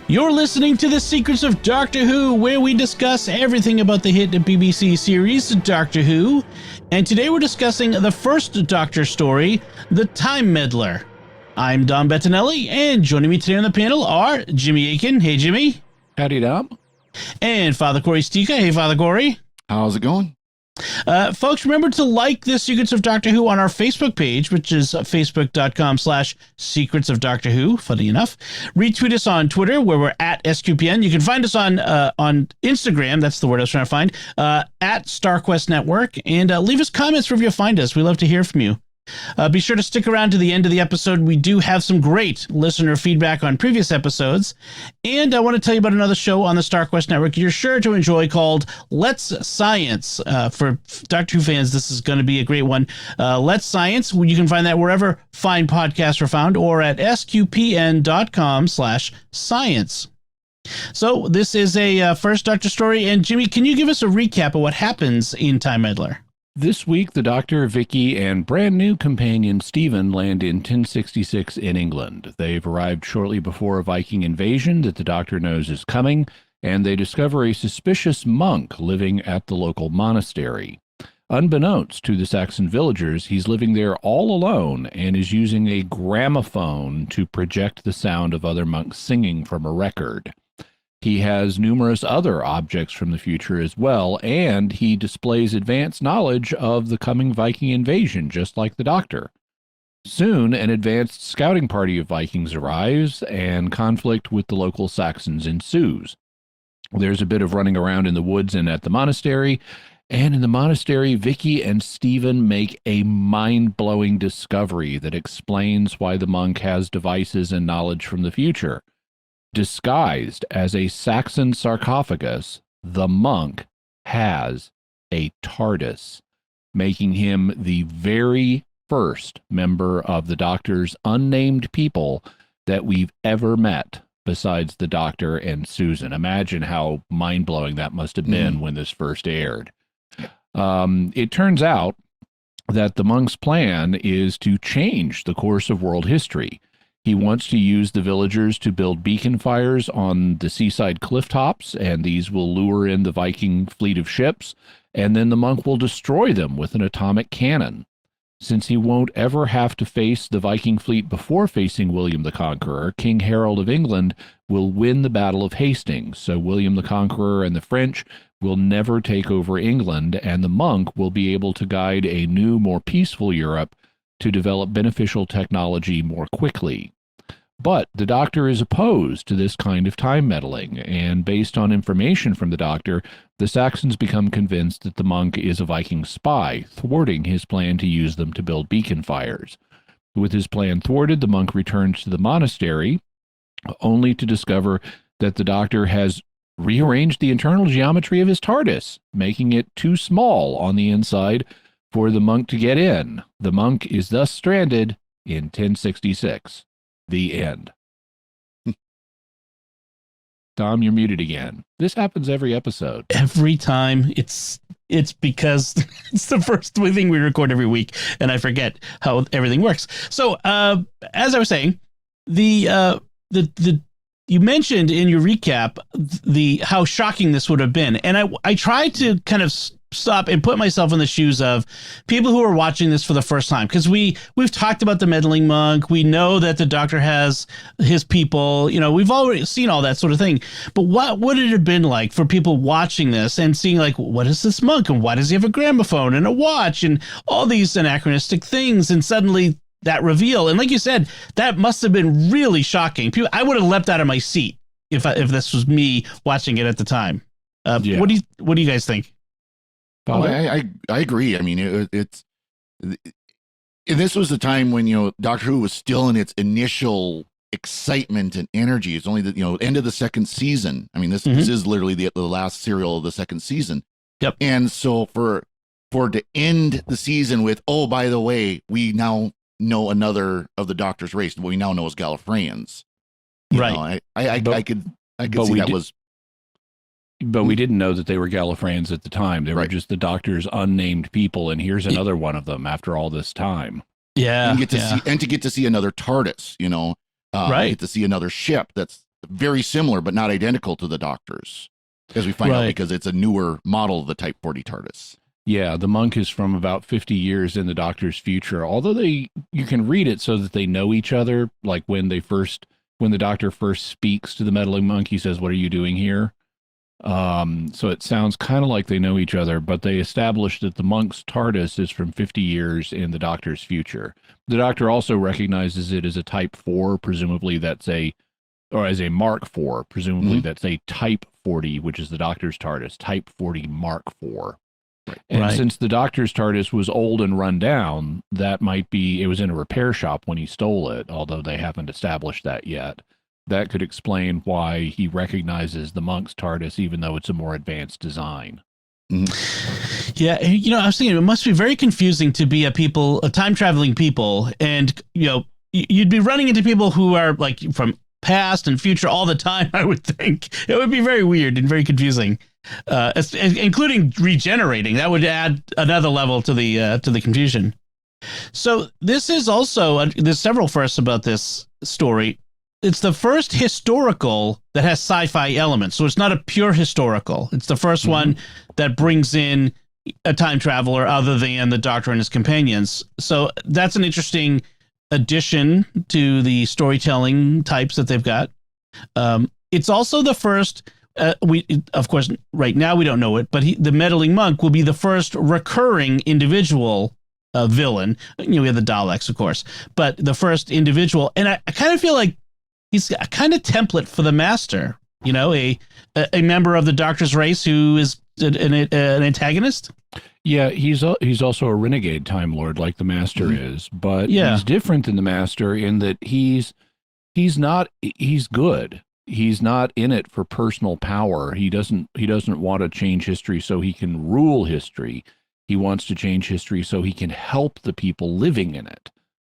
You're listening to The Secrets of Doctor Who, where we discuss everything about the hit BBC series Doctor Who. And today we're discussing the first Doctor story, The Time Meddler. I'm Dom Bettinelli, and joining me today on the panel are Jimmy Akin. Hey, Jimmy. Howdy, Dom. And Father Cory Sticha. Hey, Father Cory. How's it going? Folks, remember to like The Secrets of Doctor Who on our Facebook page, which is facebook.com/Secrets of Doctor Who, funny enough. Retweet us on Twitter, where we're at SQPN. You can find us on Instagram, that's the word I was trying to find, at StarQuest Network, and leave us comments wherever you find us. We love to hear from you. Be sure to stick around to the end of the episode. We do have some great listener feedback on previous episodes. And I want to tell you about another show on the StarQuest Network you're sure to enjoy called Let's Science. For Doctor Who fans, this is going to be a great one. Let's Science. You can find that wherever fine podcasts are found or at sqpn.com/science. So this is a first Doctor story. And Jimmy, can you give us a recap of what happens in Time Meddler? This week, the Doctor, Vicky, and brand new companion Stephen land in 1066 in England. They've arrived shortly before a Viking invasion that the Doctor knows is coming, and they discover a suspicious monk living at the local monastery. Unbeknownst to the Saxon villagers, he's living there all alone and is using a gramophone to project the sound of other monks singing from a record. He has numerous other objects from the future as well, and he displays advanced knowledge of the coming Viking invasion, just like the Doctor. Soon, an advanced scouting party of Vikings arrives, and conflict with the local Saxons ensues. There's a bit of running around in the woods and at the monastery, and in the monastery, Vicky and Stephen make a mind-blowing discovery that explains why the monk has devices and knowledge from the future. Disguised as a Saxon sarcophagus, the monk has a TARDIS, making him the very first member of the Doctor's unnamed people that we've ever met, besides the Doctor and Susan. Imagine how mind-blowing that must have been when this first aired. It turns out that the monk's plan is to change the course of world history. He wants to use the villagers to build beacon fires on the seaside cliff tops, and these will lure in the Viking fleet of ships, and then the monk will destroy them with an atomic cannon. Since he won't ever have to face the Viking fleet before facing William the Conqueror, King Harold of England will win the Battle of Hastings, so William the Conqueror and the French will never take over England, and the monk will be able to guide a new, more peaceful Europe to develop beneficial technology more quickly. But the Doctor is opposed to this kind of time meddling, and based on information from the Doctor, the Saxons become convinced that the monk is a Viking spy, thwarting his plan to use them to build beacon fires. With his plan thwarted, the monk returns to the monastery, only to discover that the Doctor has rearranged the internal geometry of his TARDIS, making it too small on the inside for the monk to get in. The monk is thus stranded in 1066. The end. Tom, you're muted again. This happens every episode. Every time. It's because it's the first thing we record every week, and I forget how everything works. So, as I was saying, you mentioned in your recap how shocking this would have been, and I tried to kind of stop and put myself in the shoes of people who are watching this for the first time, because we've talked about the meddling monk. We know that the Doctor has his people. We've already seen all that sort of thing. But what would it have been like for people watching this and seeing, like, what is this monk, and why does he have a gramophone and a watch and all these anachronistic things, and suddenly that reveal? And like you said, that must have been really shocking. I would have leapt out of my seat if this was me watching it at the time. What do you guys think? Oh, I agree. I mean, this was the time when, Doctor Who was still in its initial excitement and energy. It's only the, end of the second season. I mean, this is literally the last serial of the second season. Yep. And so for to end the season with, oh, by the way, we now know another of the Doctor's race, what we now know as Gallifreyans. Right. I could see that was. But we didn't know that they were Gallifreyans at the time. They were just the Doctor's unnamed people, and here's another one of them after all this time. Yeah. And to get to see another TARDIS, right. Get to see another ship that's very similar but not identical to the Doctor's, as we find out, because it's a newer model of the Type 40 TARDIS. Yeah, the monk is from about 50 years in the Doctor's future. Although you can read it so that they know each other. Like when the Doctor first speaks to the meddling monk, he says, "What are you doing here?" So it sounds kind of like they know each other, but they established that the monk's TARDIS is from 50 years in the Doctor's future. The Doctor also recognizes it as a Type 4, presumably as a Mark 4, presumably that's a Type 40, which is the Doctor's TARDIS, Type 40 Mark 4. And since the Doctor's TARDIS was old and run down, it was in a repair shop when he stole it, although they haven't established that yet. That could explain why he recognizes the monk's TARDIS, even though it's a more advanced design. Yeah, I was thinking it must be very confusing to be a time-traveling people, and, you'd be running into people who are, like, from past and future all the time, I would think. It would be very weird and very confusing, including regenerating. That would add another level to the confusion. So this is also, there's several firsts about this story. It's the first historical that has sci-fi elements. So it's not a pure historical. It's the first one that brings in a time traveler other than the Doctor and his companions. So that's an interesting addition to the storytelling types that they've got. It's also the first, of course, right now we don't know it, but the meddling monk will be the first recurring individual villain. We have the Daleks, of course, but the first individual. And I kind of feel like he's a kind of template for the Master, a member of the Doctor's race who is an antagonist. Yeah, he's also a renegade Time Lord like the Master is, but he's different than the Master in that he's good. He's not in it for personal power. He doesn't want to change history so he can rule history. He wants to change history so he can help the people living in it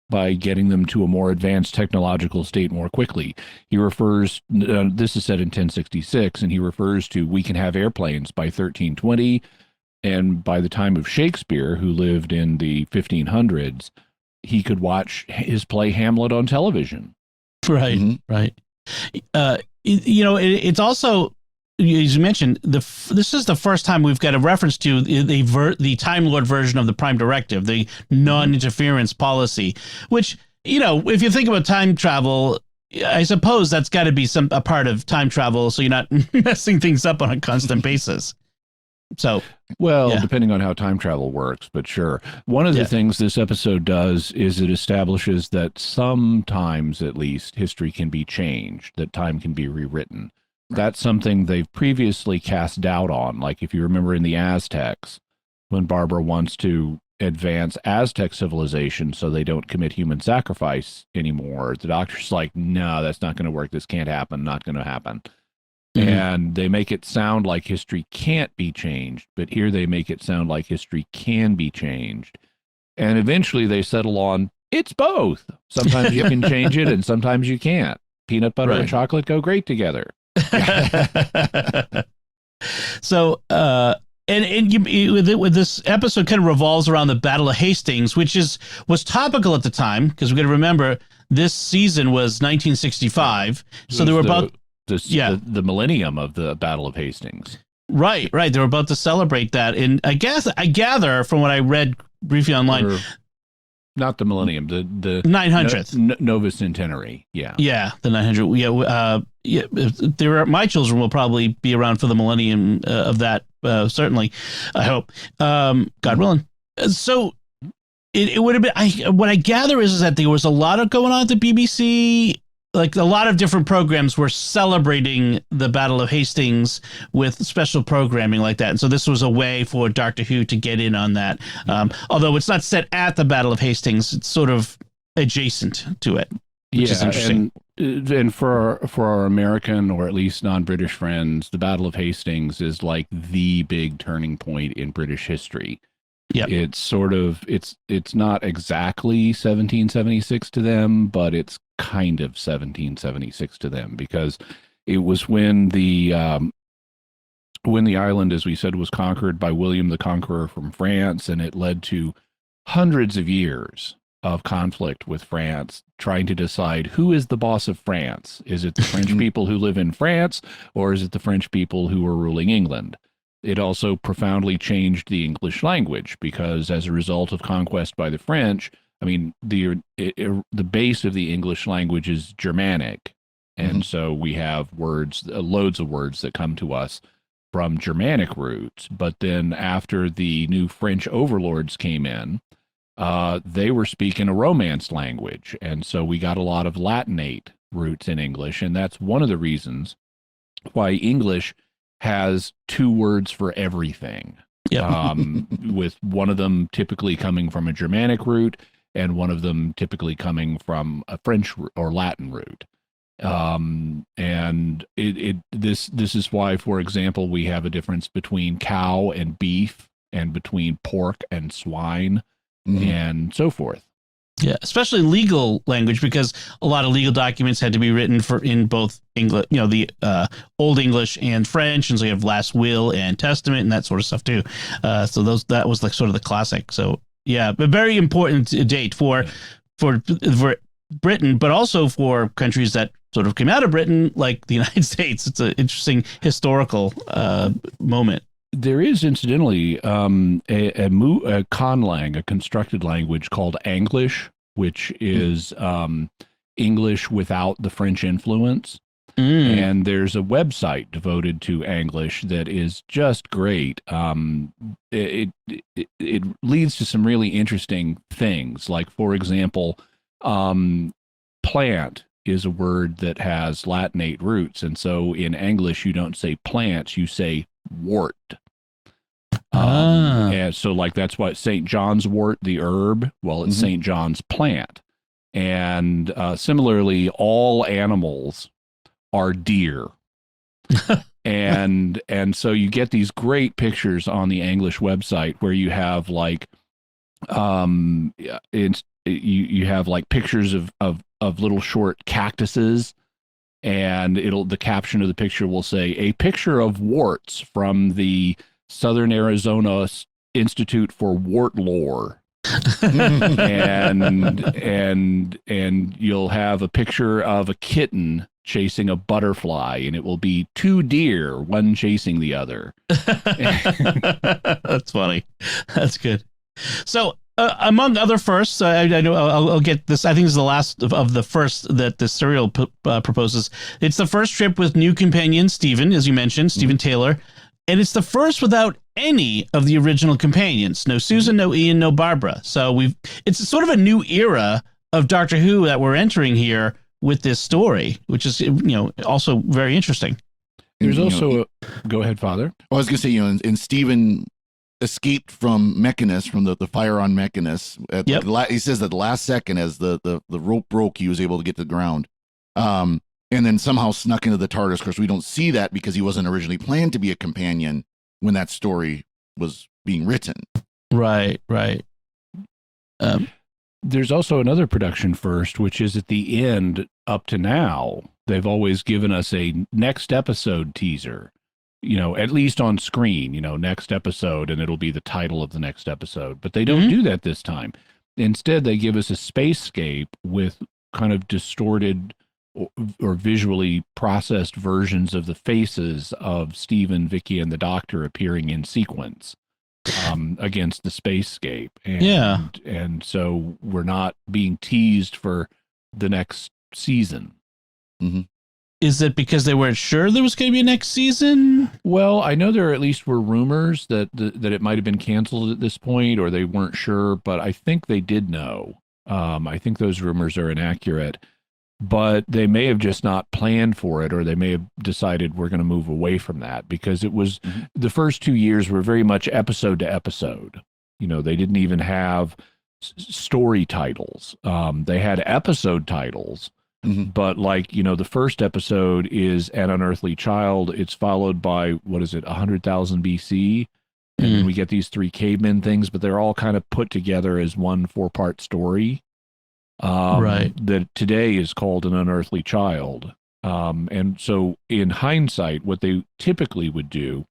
by getting them to a more advanced technological state more quickly. He refers, this is said in 1066, and he refers to, we can have airplanes by 1320, and by the time of Shakespeare, who lived in the 1500s, he could watch his play Hamlet on television. Right, right. It's also, as you mentioned, this is the first time we've got a reference to the Time Lord version of the Prime Directive, the non-interference policy, which, if you think about time travel, I suppose that's got to be a part of time travel, so you're not messing things up on a constant basis. So, depending on how time travel works, but sure. One of the things this episode does is it establishes that sometimes, at least, history can be changed, that time can be rewritten. That's something they've previously cast doubt on. Like if you remember in the Aztecs, when Barbara wants to advance Aztec civilization so they don't commit human sacrifice anymore, the Doctor's like, no, that's not going to work. This can't happen. Not going to happen. And they make it sound like history can't be changed, but here they make it sound like history can be changed. And eventually they settle on, it's both. Sometimes you can change it and sometimes you can't. Peanut butter and chocolate go great together. So, with this episode kind of revolves around the Battle of Hastings, which was topical at the time, because we've got to remember this season was 1965. So they were about the millennium of the Battle of Hastings. Right. They were about to celebrate that. And I gather from what I read briefly online, not the millennium, the 900th Nova Centenary. Yeah, the 900. My children will probably be around for the millennium of that. Certainly, I hope. God willing. So it would have been. What I gather is that there was a lot of going on at the BBC. Like a lot of different programs were celebrating the Battle of Hastings with special programming like that. And so this was a way for Doctor Who to get in on that. Although it's not set at the Battle of Hastings, it's sort of adjacent to it, which is interesting. And for our American or at least non-British friends, the Battle of Hastings is like the big turning point in British history. Yeah, it's sort of it's not exactly 1776 to them, but it's kind of 1776 to them because it was when the island, as we said, was conquered by William the Conqueror from France, and it led to hundreds of years of conflict with France, trying to decide who is the boss of France. Is it the French people who live in France, or is it the French people who are ruling England? It also profoundly changed the English language because as a result of conquest by the French, I mean, the base of the English language is Germanic. And so we have words, loads of words that come to us from Germanic roots. But then after the new French overlords came in, they were speaking a Romance language. And so we got a lot of Latinate roots in English. And that's one of the reasons why English has two words for everything. With one of them typically coming from a Germanic root and one of them typically coming from a French or Latin root. And this is why, for example, we have a difference between cow and beef and between pork and swine and so forth. Yeah, especially legal language, because a lot of legal documents had to be written in both English, the Old English and French, and so you have last will and testament and that sort of stuff too. So that was like sort of the classic. So yeah, a very important date for Britain, but also for countries that sort of came out of Britain, like the United States. It's an interesting historical moment. There is, incidentally, a conlang, a constructed language called Anglish, which is English without the French influence. And there's a website devoted to Anglish that is just great. It leads to some really interesting things. Like, for example, plant is a word that has Latinate roots. And so in English, you don't say plants, you say wort. And so like that's what St. John's wort, the herb, well, it's St. John's plant. And similarly, all animals are deer. and so you get these great pictures on the English website where you have like you have like pictures of little short cactuses, and the caption of the picture will say a picture of warts from the Southern Arizona Institute for Wart Lore. and you'll have a picture of a kitten chasing a butterfly, and it will be two deer, one chasing the other. That's funny. That's good. So among other firsts, I know I'll get this. I think this is the last of the first that the serial proposes. It's the first trip with new companion Stephen, as you mentioned, Stephen Taylor. And it's the first without any of the original companions. No Susan, no Ian, no Barbara. So it's sort of a new era of Doctor Who that we're entering here with this story, which is, also very interesting. There's also go ahead, Father. I was going to say, and Stephen escaped from Mechanus, from the fire on Mechanus. He says that the last second, as the rope broke, he was able to get to the ground. And then somehow snuck into the TARDIS. Of course, we don't see that because he wasn't originally planned to be a companion when that story was being written. Right. There's also another production first, which is at the end up to now. They've always given us a next episode teaser, at least on screen, next episode, and it'll be the title of the next episode. But they don't do that this time. Instead, they give us a spacescape with kind of distorted or visually processed versions of the faces of Stephen, Vicky, and the Doctor appearing in sequence against the spacescape. And so we're not being teased for the next season. Is it because they weren't sure there was going to be a next season? Well, I know there at least were rumors that it might have been canceled at this point, or they weren't sure, but I think they did know. I think those rumors are inaccurate. But they may have just not planned for it, or they may have decided we're going to move away from that, because it was the first 2 years were very much episode to episode. They didn't even have story titles. They had episode titles, but the first episode is An Unearthly Child. It's followed by, 100,000 BC. And then we get these 3 cavemen things, but they're all kind of put together as one 4-part story. That today is called An Unearthly Child. And so in hindsight, what they typically would do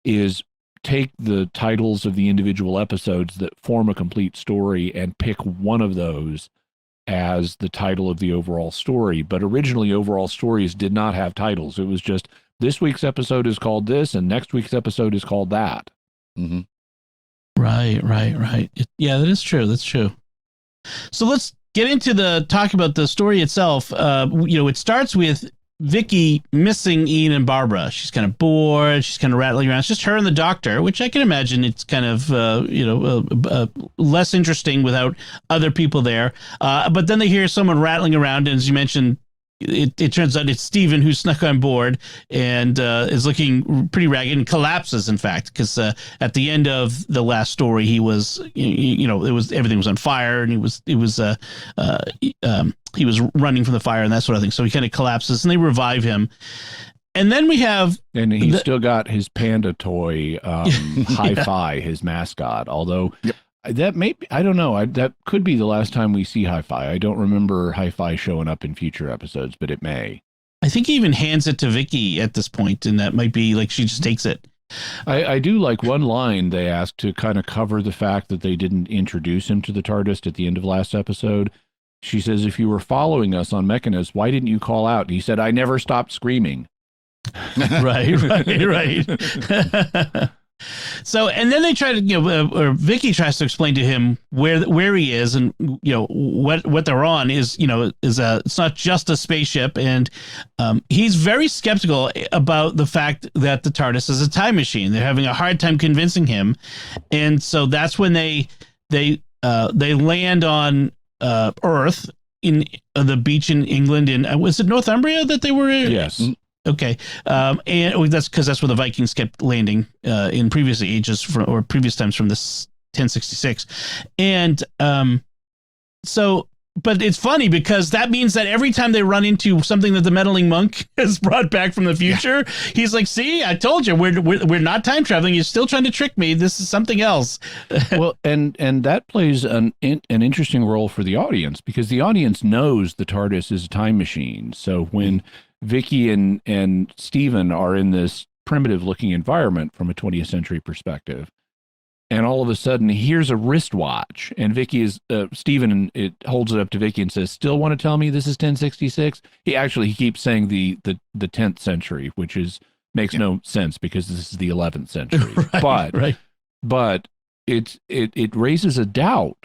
is take the titles of the individual episodes that form a complete story and pick one of those as the title of the overall story. But originally, overall stories did not have titles. It was just, this week's episode is called this, and next week's episode is called that. Mm-hmm. Right. Yeah, that is true. That's true. So let's get into talk about the story itself. It starts with Vicky missing Ian and Barbara. She's kind of bored. She's kind of rattling around. It's just her and the doctor, which I can imagine it's kind of, less interesting without other people there. But then they hear someone rattling around. And as you mentioned, it turns out it's Steven who snuck on board and is looking pretty ragged and collapses, in fact, because at the end of the last story, he was, everything was on fire, and he was running from the fire and that sort of thing. So he kind of collapses, and they revive him. And then we have, and he's still got his panda toy, Hi-Fi, his mascot. Although that may be, I don't know. That could be the last time we see Hi-Fi. I don't remember Hi-Fi showing up in future episodes, but it may. I think he even hands it to Vicky at this point, and that might be like she just takes it. I do like one line they asked to kind of cover the fact that they didn't introduce him to the TARDIS at the end of last episode. She says, "If you were following us on Mechanus, why didn't you call out?" And he said, "I never stopped screaming." Right. So, and then they try to, or Vicky tries to explain to him where he is, and what they're on is it's not just a spaceship, and he's very skeptical about the fact that the TARDIS is a time machine. They're having a hard time convincing him, and so that's when they land on Earth in the beach in England. Was it Northumbria that they were in? Yes. Okay, and that's because that's where the Vikings kept landing in previous ages or previous times from this 1066, and so. But it's funny because that means that every time they run into something that the meddling monk has brought back from the future, he's like, "See, I told you, we're not time traveling. You're still trying to trick me. This is something else." Well, and that plays an interesting role for the audience, because the audience knows the TARDIS is a time machine. So when Vicky and Steven are in this primitive looking environment from a 20th century perspective, and all of a sudden here's a wristwatch, and Steven holds it up to Vicky and says, "Still want to tell me this is 1066?" He keeps saying the 10th century, which makes no sense because this is the 11th century. But it raises a doubt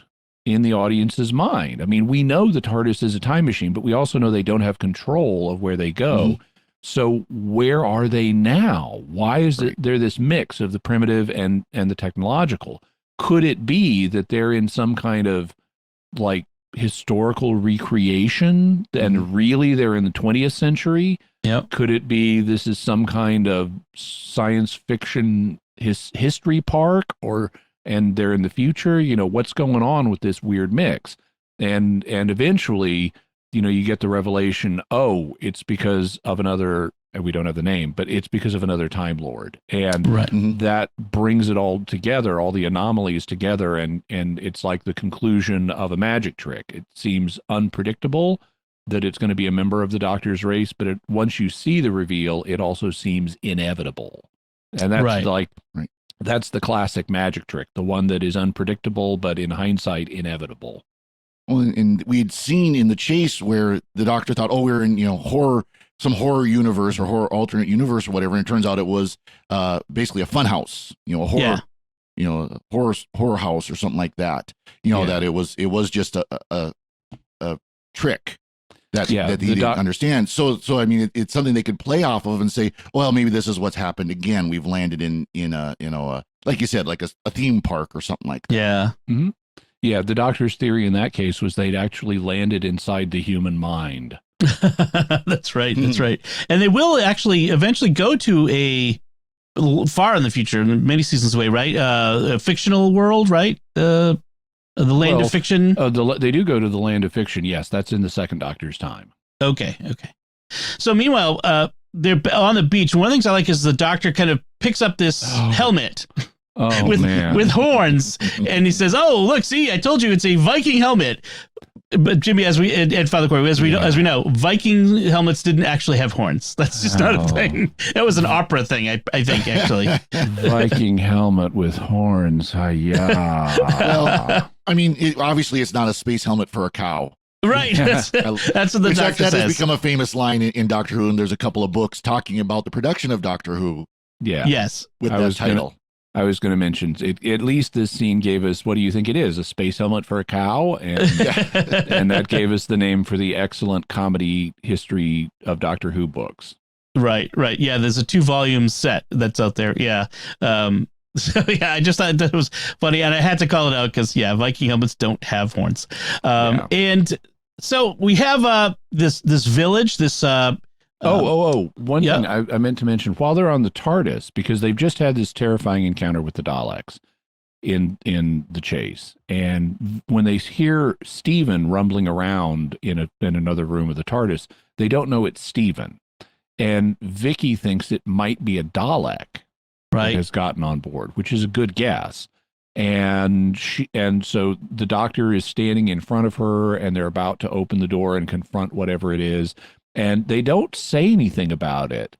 in the audience's mind. I mean, we know the TARDIS is a time machine, but we also know they don't have control of where they go. Mm-hmm. So where are they now? Why is there this mix of the primitive and the technological? Could it be that they're in some kind of like historical recreation and really they're in the 20th century? Yep. Could it be this is some kind of science fiction history park, and they're in the future? What's going on with this weird mix? And eventually, you get the revelation, it's because of another, and we don't have the name, but it's because of another Time Lord. And that brings it all together, all the anomalies together, and it's like the conclusion of a magic trick. It seems unpredictable that it's going to be a member of the Doctor's race, but once you see the reveal, it also seems inevitable. And that's that's the classic magic trick, the one that is unpredictable, but in hindsight, inevitable. Well, and we had seen in the chase where the Doctor thought, we're in, some horror universe or horror alternate universe or whatever. And it turns out it was basically a fun house, a horror, horror house or something like that. That it was just a trick that he didn't understand. So I mean, it's something they could play off of and say, well, maybe this is what's happened again. We've landed in a like you said, like a theme park or something like that. Yeah. Mm-hmm. Yeah, the Doctor's theory in that case was they'd actually landed inside the human mind. That's right. And they will actually eventually go to far in the future, many seasons away, right? A fictional world, right? The land of fiction. They do go to the land of fiction. Yes, that's in the second Doctor's time. Okay. So meanwhile, they're on the beach. One of the things I like is the Doctor kind of picks up this helmet. With horns, and he says, "Oh, look, see, I told you it's a Viking helmet." But Jimmy, as we and Father Cory, as we know, Viking helmets didn't actually have horns. That's just not a thing. That was an opera thing, I think, actually. Viking helmet with horns. Yeah. Well, I mean, obviously, it's not a space helmet for a cow. Right. That's what the doctor that says. has become a famous line in Doctor Who, and there's a couple of books talking about the production of Doctor Who. Yeah. Yes. With that title. I was going to mention, at least this scene gave us, what do you think it is? A space helmet for a cow? And, and that gave us the name for the excellent comedy history of Doctor Who books. Right. Yeah, there's a 2-volume set that's out there. Yeah. So, yeah, I just thought that was funny, and I had to call it out because, yeah, Viking helmets don't have horns. And so we have this village, this... One thing I meant to mention, while they're on the TARDIS, because they've just had this terrifying encounter with the Daleks in the chase, and when they hear Stephen rumbling around in another room of the TARDIS, they don't know it's Stephen, and Vicky thinks it might be a Dalek that has gotten on board, which is a good guess. And so the doctor is standing in front of her, and they're about to open the door and confront whatever it is. And they don't say anything about it,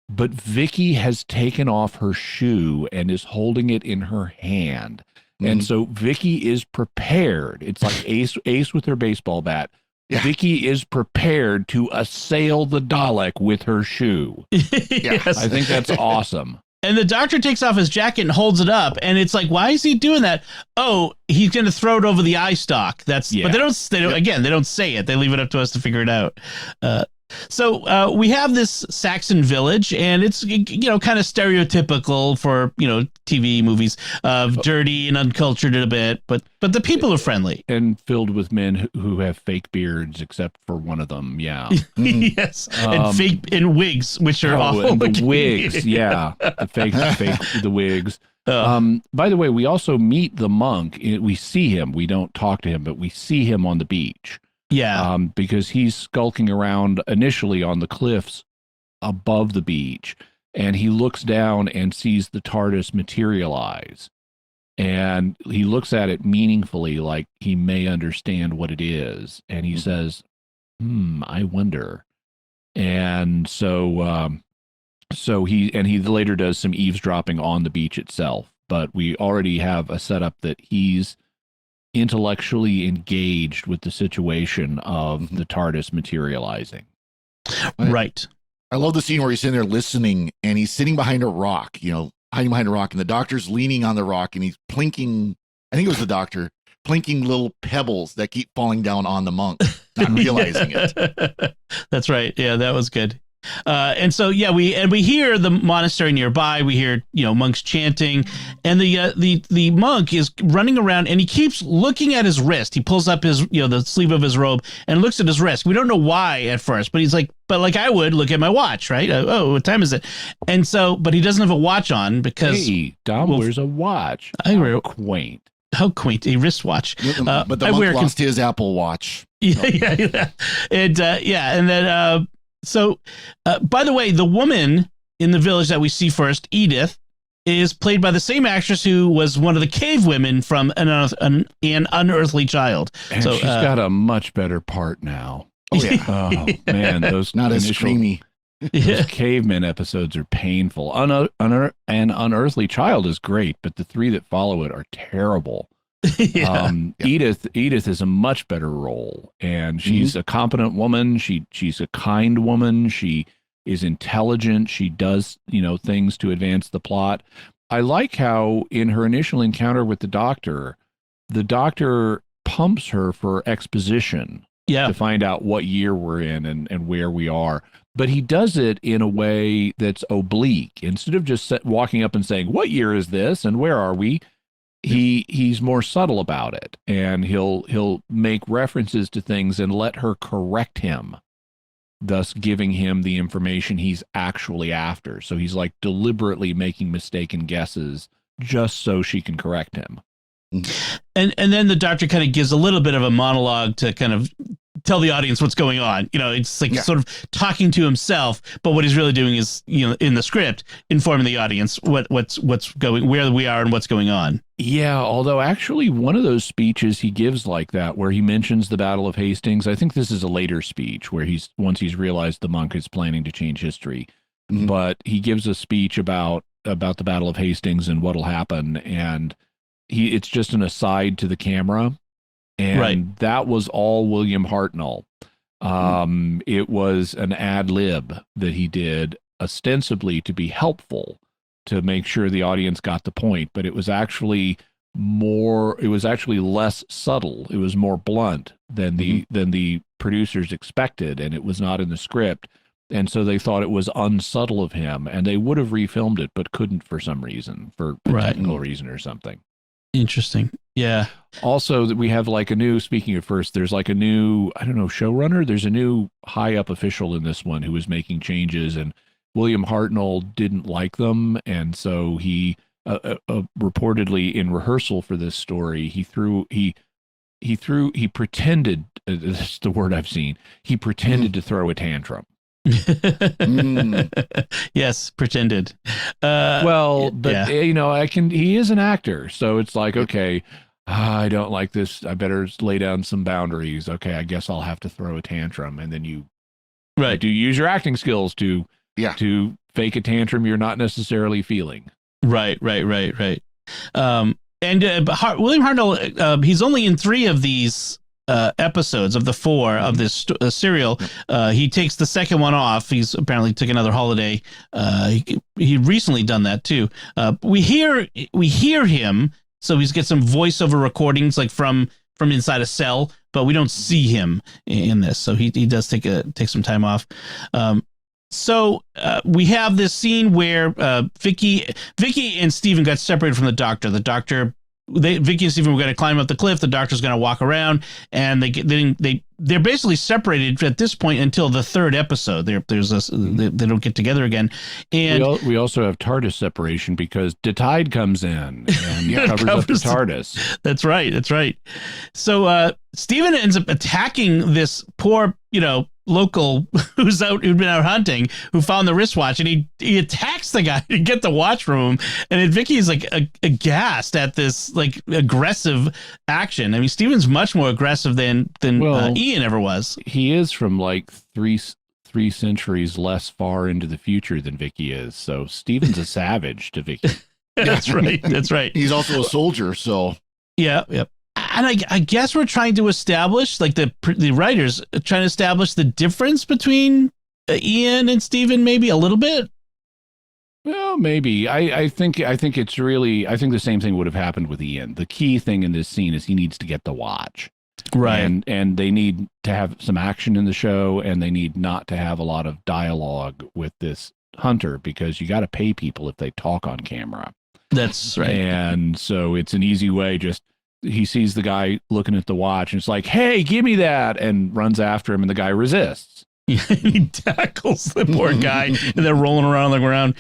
but Vicky has taken off her shoe and is holding it in her hand. And so Vicky is prepared. It's like Ace with her baseball bat. Yeah. Vicky is prepared to assail the Dalek with her shoe. Yes. I think that's awesome. And the doctor takes off his jacket and holds it up, and it's like, why is he doing that? Oh, he's going to throw it over the eye stalk. But they don't. Again, they don't say it. They leave it up to us to figure it out. So we have this Saxon village, and it's kind of stereotypical for TV movies of dirty and uncultured a bit, but the people are friendly and filled with men who have fake beards, except for one of them. Yeah, yes, and fake in wigs, which are awful. And the wigs, the wigs. By the way, we also meet the monk. We see him. We don't talk to him, but we see him on the beach. Yeah. Because he's skulking around initially on the cliffs above the beach, and he looks down and sees the TARDIS materialize. And he looks at it meaningfully, like he may understand what it is. And he says, I wonder. And so he later does some eavesdropping on the beach itself. But we already have a setup that he's intellectually engaged with the situation of the TARDIS materializing. Right. I love the scene where he's sitting there listening, and he's sitting behind a rock, hiding behind a rock, and the doctor's leaning on the rock, and he's plinking, I think it was the doctor, plinking little pebbles that keep falling down on the monk, not realizing it. That's right. Yeah, that was good. And so, we hear the monastery nearby. We hear, monks chanting, and the monk is running around, and he keeps looking at his wrist. He pulls up his, the sleeve of his robe and looks at his wrist. We don't know why at first, but he's like, but I would look at my watch, right? What time is it? And so, but he doesn't have a watch on because Dom wears a watch. How quaint, a wristwatch. But the monk lost his Apple Watch. Yeah. And then, so, by the way, the woman in the village that we see first, Edith, is played by the same actress who was one of the cave women from an Unearthly Child. And she's got a much better part now. Oh, yeah. Oh, man, those not as screamy. Those cavemen episodes are painful. An Unearthly Child is great, but the 3 that follow it are terrible. Edith is a much better role, and she's a competent woman. She's a kind woman. She is intelligent. She does things to advance the plot. I like how in her initial encounter with the doctor pumps her for exposition to find out what year we're in and where we are. But he does it in a way that's oblique. Instead of just walking up and saying, "What year is this and where are we?" He's more subtle about it, and he'll make references to things and let her correct him, thus giving him the information he's actually after. So he's like deliberately making mistaken guesses just so she can correct him. And then the doctor kind of gives a little bit of a monologue to kind of tell the audience what's going on. It's like sort of talking to himself, but what he's really doing is, in the script, informing the audience what's going, where we are and what's going on. Yeah, although actually one of those speeches he gives like that, where he mentions the Battle of Hastings, I think this is a later speech where once he's realized the monk is planning to change history, but he gives a speech about the Battle of Hastings and what'll happen, and it's just an aside to the camera. And that was all William Hartnell. It was an ad lib that he did ostensibly to be helpful, to make sure the audience got the point, but it was actually less subtle. It was more blunt than the producers expected, and it was not in the script. And so they thought it was unsubtle of him, and they would have refilmed it, but couldn't for some reason, for a technical reason or something. Interesting. Yeah. Also, we have like speaking of first, there's like a new, I don't know, showrunner. There's a new high up official in this one who was making changes, and William Hartnell didn't like them. And so he reportedly in rehearsal for this story, he pretended, that's the word I've seen. He pretended to throw a tantrum. Yes, pretended. He is an actor, so it's like, okay, I don't like this, I better lay down some boundaries. Okay, I guess I'll have to throw a tantrum. And then you do use your acting skills to fake a tantrum you're not necessarily feeling. Right. And William Hartnell, he's only in 3 of these episodes of the 4 of this serial. He takes the second one off. He's apparently took another holiday. He recently done that too. We hear him, so he's get some voiceover recordings like from inside a cell, but we don't see him in this. So he does take some time off. So we have this scene where Vicky and Steven got separated from the doctor. Vicky and Steven were going to climb up the cliff. The doctor's going to walk around, and they're basically separated at this point until the 3rd episode. They don't get together again. And we also have TARDIS separation because the Tide comes in and covers up the TARDIS. That's right. So Steven ends up attacking this poor, local who'd been out hunting, who found the wristwatch, and he attacks the guy to get the watch from him. And then Vicky is like aghast at this like aggressive action. I mean, Steven's much more aggressive than Ian ever was. He is from like three centuries less far into the future than Vicky is. So Steven's a savage to Vicky. That's right. He's also a soldier, so yeah. And I guess we're trying to establish, like the writers trying to establish the difference between Ian and Steven, maybe a little bit. Well, maybe. I think it's really, I think the same thing would have happened with Ian. The key thing in this scene is he needs to get the watch. Right. And they need to have some action in the show, and they need not to have a lot of dialogue with this hunter, because you got to pay people if they talk on camera. That's right. And so it's an easy way, he sees the guy looking at the watch and it's like, hey, give me that, and runs after him, and the guy resists. He tackles the poor guy and they're rolling around on the ground.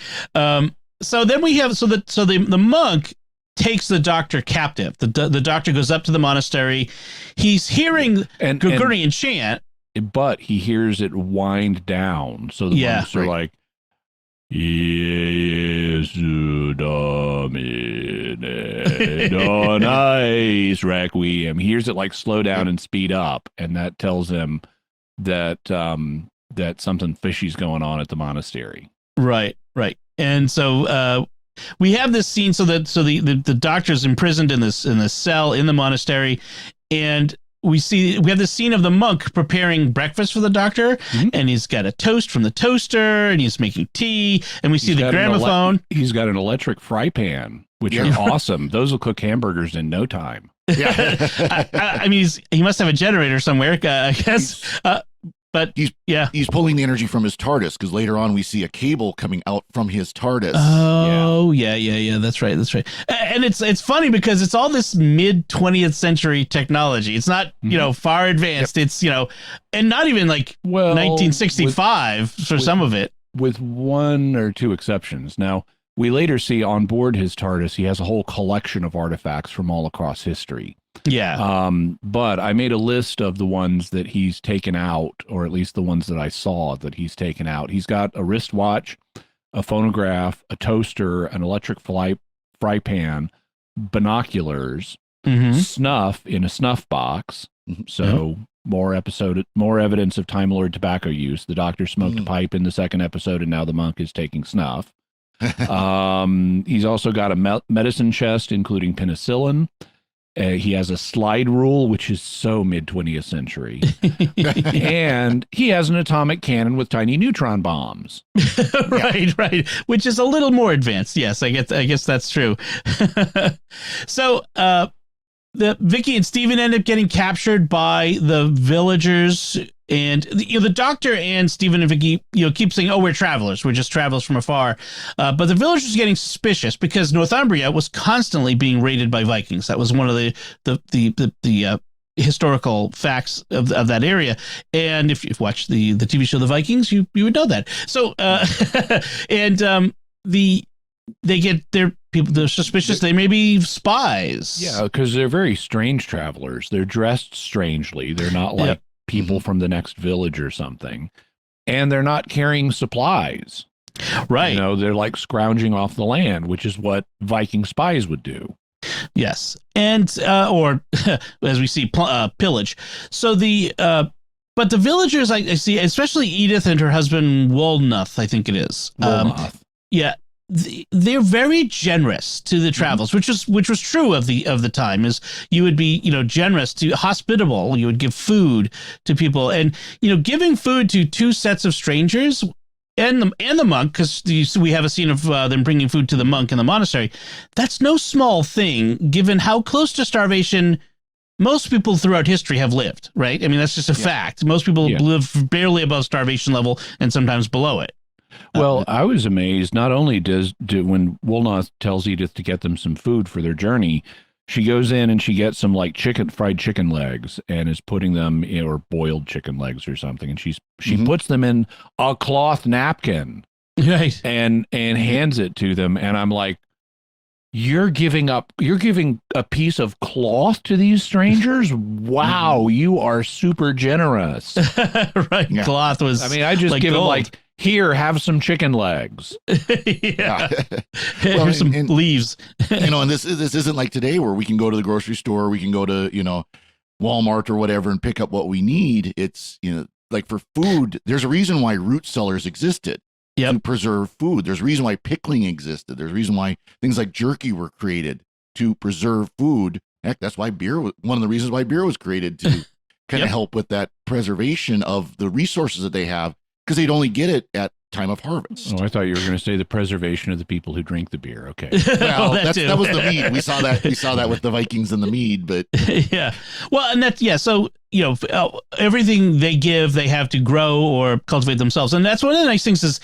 So then we have, the monk takes the doctor captive. The doctor goes up to the monastery. He's hearing Gregorian chant, but he hears it wind down. So the monks are like, Jesu Domine Donis Requiem. He hears it like slow down and speed up, and that tells him that something fishy's going on at the monastery. Right. And so we have this scene. So the doctor's imprisoned in this cell in the monastery, and we have this scene of the monk preparing breakfast for the doctor, and he's got a toast from the toaster, and he's making tea, and we see the gramophone. He's got an electric fry pan, which are awesome. Those will cook hamburgers in no time. Yeah, I mean, he must have a generator somewhere, I guess. But he's pulling the energy from his TARDIS, because later on we see a cable coming out from his TARDIS. Oh, yeah. That's right. And it's funny because it's all this mid 20th century technology. It's not, far advanced. It's, and not even like 1965 for some of it. With one or two exceptions. Now, we later see on board his TARDIS, he has a whole collection of artifacts from all across history. Yeah. But I made a list of the ones that he's taken out, or at least the ones that I saw that he's taken out. He's got a wristwatch, a phonograph, a toaster, an electric fry pan, binoculars, snuff in a snuff box. So more evidence of Time Lord tobacco use. The Doctor smoked a pipe in the second episode, and now the monk is taking snuff. He's also got a medicine chest, including penicillin. He has a slide rule, which is so mid-20th century. And he has an atomic cannon with tiny neutron bombs. Right. Which is a little more advanced. Yes, I guess that's true. So the Vicky and Steven end up getting captured by the villagers. And the Doctor and Steven and Vicky, keep saying, "Oh, we're travelers. We're just travelers from afar." But the villagers are getting suspicious because Northumbria was constantly being raided by Vikings. That was one of the historical facts of that area. And if you've watched the TV show The Vikings, you would know that. So they're suspicious. They may be spies. Yeah, because they're very strange travelers. They're dressed strangely. They're not like people from the next village or something, and they're not carrying supplies, right? They're like scrounging off the land, which is what Viking spies would do. Yes, and or as we see, pillage. So but the villagers, I see, especially Edith and her husband Wolnuth, I think it is. Yeah. They're very generous to the travelers, which was true of the time. Is you would be generous, hospitable. You would give food to people, and giving food to two sets of strangers and the monk, because we have a scene of them bringing food to the monk in the monastery. That's no small thing, given how close to starvation most people throughout history have lived. Right? I mean, that's just a fact. Most people live barely above starvation level, and sometimes below it. Well, I was amazed. Not only when Wolnuth tells Edith to get them some food for their journey, she goes in and she gets some like fried chicken legs and is putting them or boiled chicken legs or something, and she puts them in a cloth napkin, right, and hands it to them, and I'm like, you're giving a piece of cloth to these strangers? Wow, you are super generous. Right, yeah. Cloth was. I mean, I just give them like, here, have some chicken legs. Yeah. Well, here's some leaves. And this isn't like today where we can go to the grocery store, we can go to, Walmart or whatever and pick up what we need. It's, like for food, there's a reason why root cellars existed. To preserve food. There's a reason why pickling existed. There's a reason why things like jerky were created to preserve food. Heck, that's why one of the reasons why beer was created, to kind of help with that preservation of the resources that they have, because they'd only get it at time of harvest. Oh, I thought you were going to say the preservation of the people who drink the beer. Okay. Well, that was the mead. We saw that with the Vikings and the mead, but yeah. Well, and that's so everything they give, they have to grow or cultivate themselves, and that's one of the nice things is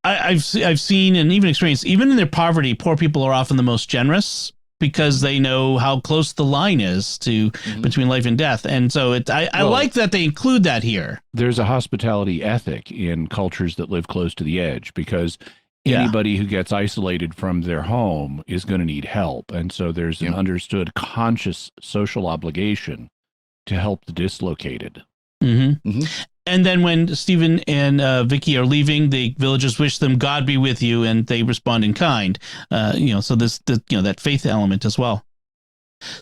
I've seen and even experienced, even in their poverty, poor people are often the most generous, because they know how close the line is to between life and death. And so I like that they include that here. There's a hospitality ethic in cultures that live close to the edge, because anybody who gets isolated from their home is going to need help. And so there's an understood conscious social obligation to help the dislocated. And then when Steven and Vicky are leaving, the villagers wish them "God be with you," and they respond in kind. So that faith element as well.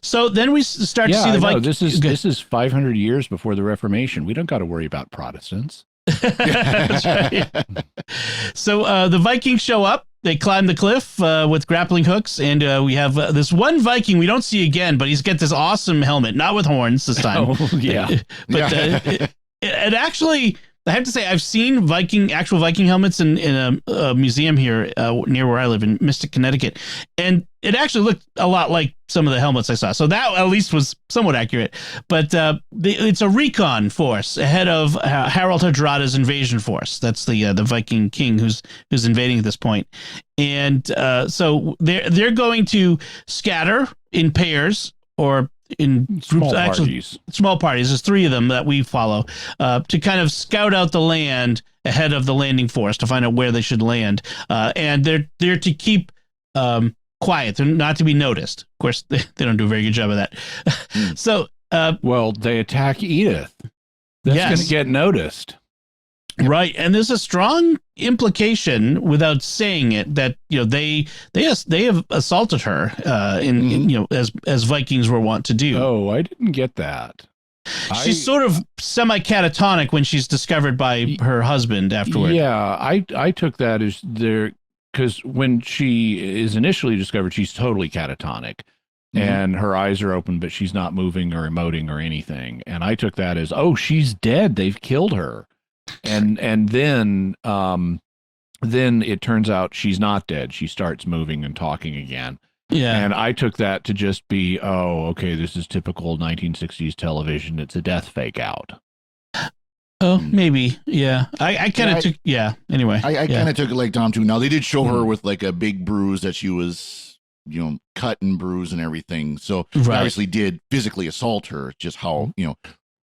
So then we start to see the Vikings. This is 500 years before the Reformation. We don't got to worry about Protestants. That's right. So the Vikings show up. They climb the cliff with grappling hooks, and we have this one Viking we don't see again, but he's got this awesome helmet, not with horns this time. Oh, yeah. But it actually, I have to say, I've seen actual Viking helmets in a museum here near where I live in Mystic, Connecticut, and it actually looked a lot like some of the helmets I saw. So that at least was somewhat accurate. But it's a recon force ahead of Harald Hardrada's invasion force. That's the Viking king who's invading at this point, and so they're going to scatter in pairs, or in groups, Small actually parties. small parties. There's 3 of them that we follow to kind of scout out the land ahead of the landing force to find out where they should land. And they're to keep quiet. They're not to be noticed. Of course, they don't do a very good job of that. So, well, they attack Edith. That's going to get noticed. Right, and there's a strong implication, without saying it, that they have assaulted her in as Vikings were wont to do. Oh, I didn't get that. She's sort of semi-catatonic when she's discovered by her husband afterward. Yeah, I took that as there, because when she is initially discovered, she's totally catatonic. And her eyes are open, but she's not moving or emoting or anything. And I took that as, oh, she's dead. They've killed her. And then it turns out she's not dead. She starts moving and talking again. Yeah. And I took that to just be, oh, okay, this is typical 1960s television. It's a death fake out. Oh, maybe. Yeah. I kind of took, anyway. I kind of took it like Tom too. Now they did show her with like a big bruise that she was, cut and bruised and everything. So they obviously did physically assault her. Just how,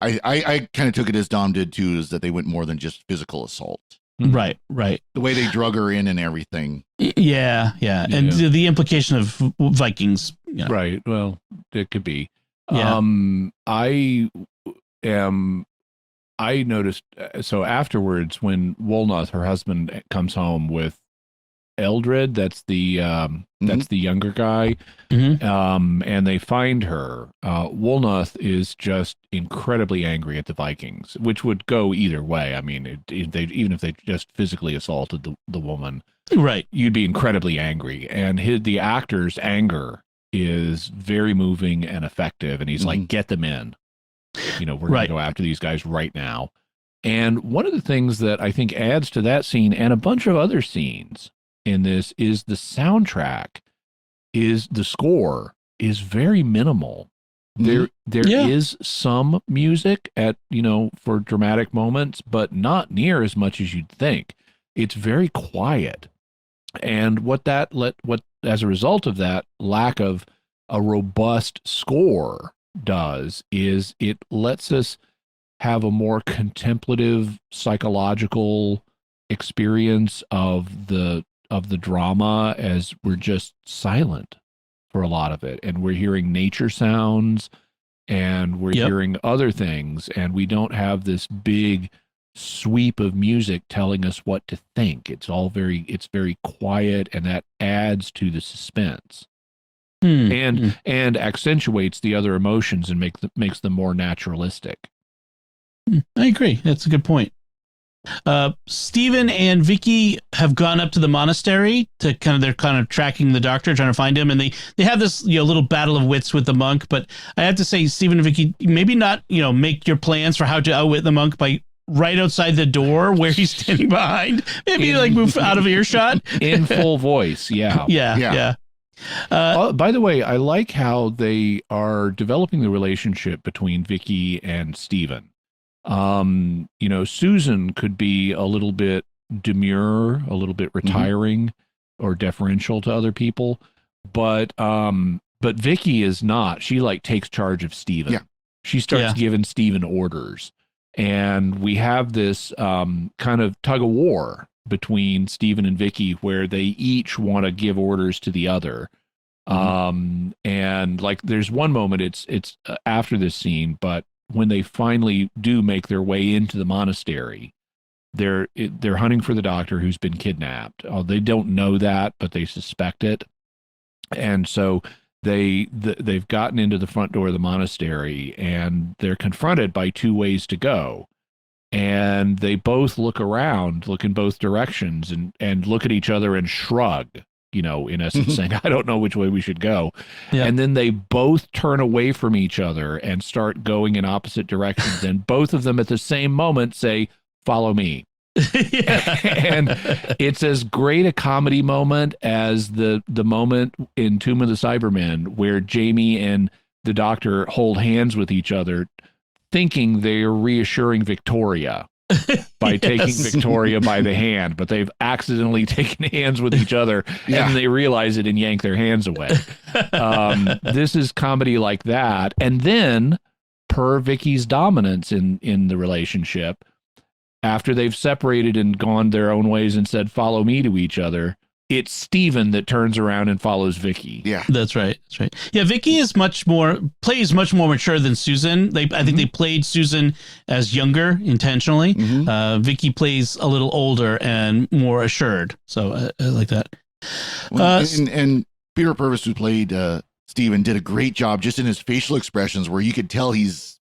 I kind of took it as Dom did too, is that they went more than just physical assault. Right. The way they drug her in and everything. Yeah. And the implication of Vikings. Right. Well, it could be. Yeah. I noticed, so afterwards when Woolnoth, her husband, comes home with Eldred, that's the younger guy, and they find her. Woolnoth is just incredibly angry at the Vikings, which would go either way. I mean, even if they just physically assaulted the woman, right, you'd be incredibly angry. And the actor's anger is very moving and effective. And he's like, "Get them in. We're going to go after these guys right now." And one of the things that I think adds to that scene and a bunch of other scenes in this is the soundtrack. The score is very minimal. There is some music at for dramatic moments, but not near as much as you'd think. It's very quiet, and what as a result of that lack of a robust score does is it lets us have a more contemplative, psychological experience of the drama, as we're just silent for a lot of it, and we're hearing nature sounds and we're hearing other things, and we don't have this big sweep of music telling us what to think. It's very quiet, and that adds to the suspense and accentuates the other emotions and makes them more naturalistic. I agree. That's a good point. Stephen and Vicky have gone up to the monastery to they're tracking the doctor, trying to find him, and they have this little battle of wits with the monk. But I have to say, Stephen and Vicky, maybe not make your plans for how to outwit the monk by right outside the door where he's standing behind. Maybe move out of earshot in full voice. Yeah. By the way, I like how they are developing the relationship between Vicky and Stephen. Susan could be a little bit demure, a little bit retiring or deferential to other people, but Vicky is not. She takes charge of Stephen. Yeah. She starts giving Stephen orders, and we have this kind of tug of war between Stephen and Vicky, where they each want to give orders to the other. And there's one moment, it's after this scene, but when they finally do make their way into the monastery, they're hunting for the doctor who's been kidnapped. They don't know that, but they suspect it. And so they've gotten into the front door of the monastery, and they're confronted by 2 ways to go. And they both look around, look in both directions, and look at each other and shrug, in essence saying, I don't know which way we should go. Yeah. And then they both turn away from each other and start going in opposite directions. And both of them at the same moment say, follow me. And it's as great a comedy moment as the moment in Tomb of the Cybermen where Jamie and the doctor hold hands with each other, thinking they're reassuring Victoria. by taking Yes. Victoria by the hand, but they've accidentally taken hands with each other and they realize it and yank their hands away. This is comedy like that. And then, per Vicky's dominance in the relationship, after they've separated and gone their own ways and said, follow me to each other, it's Steven that turns around and follows Vicky. Yeah. That's right. That's right. Yeah, Vicky is plays much more mature than Susan. I think they played Susan as younger intentionally. Vicky plays a little older and more assured. So I like that. Well, and Peter Purvis, who played Steven, did a great job just in his facial expressions, where you could tell he's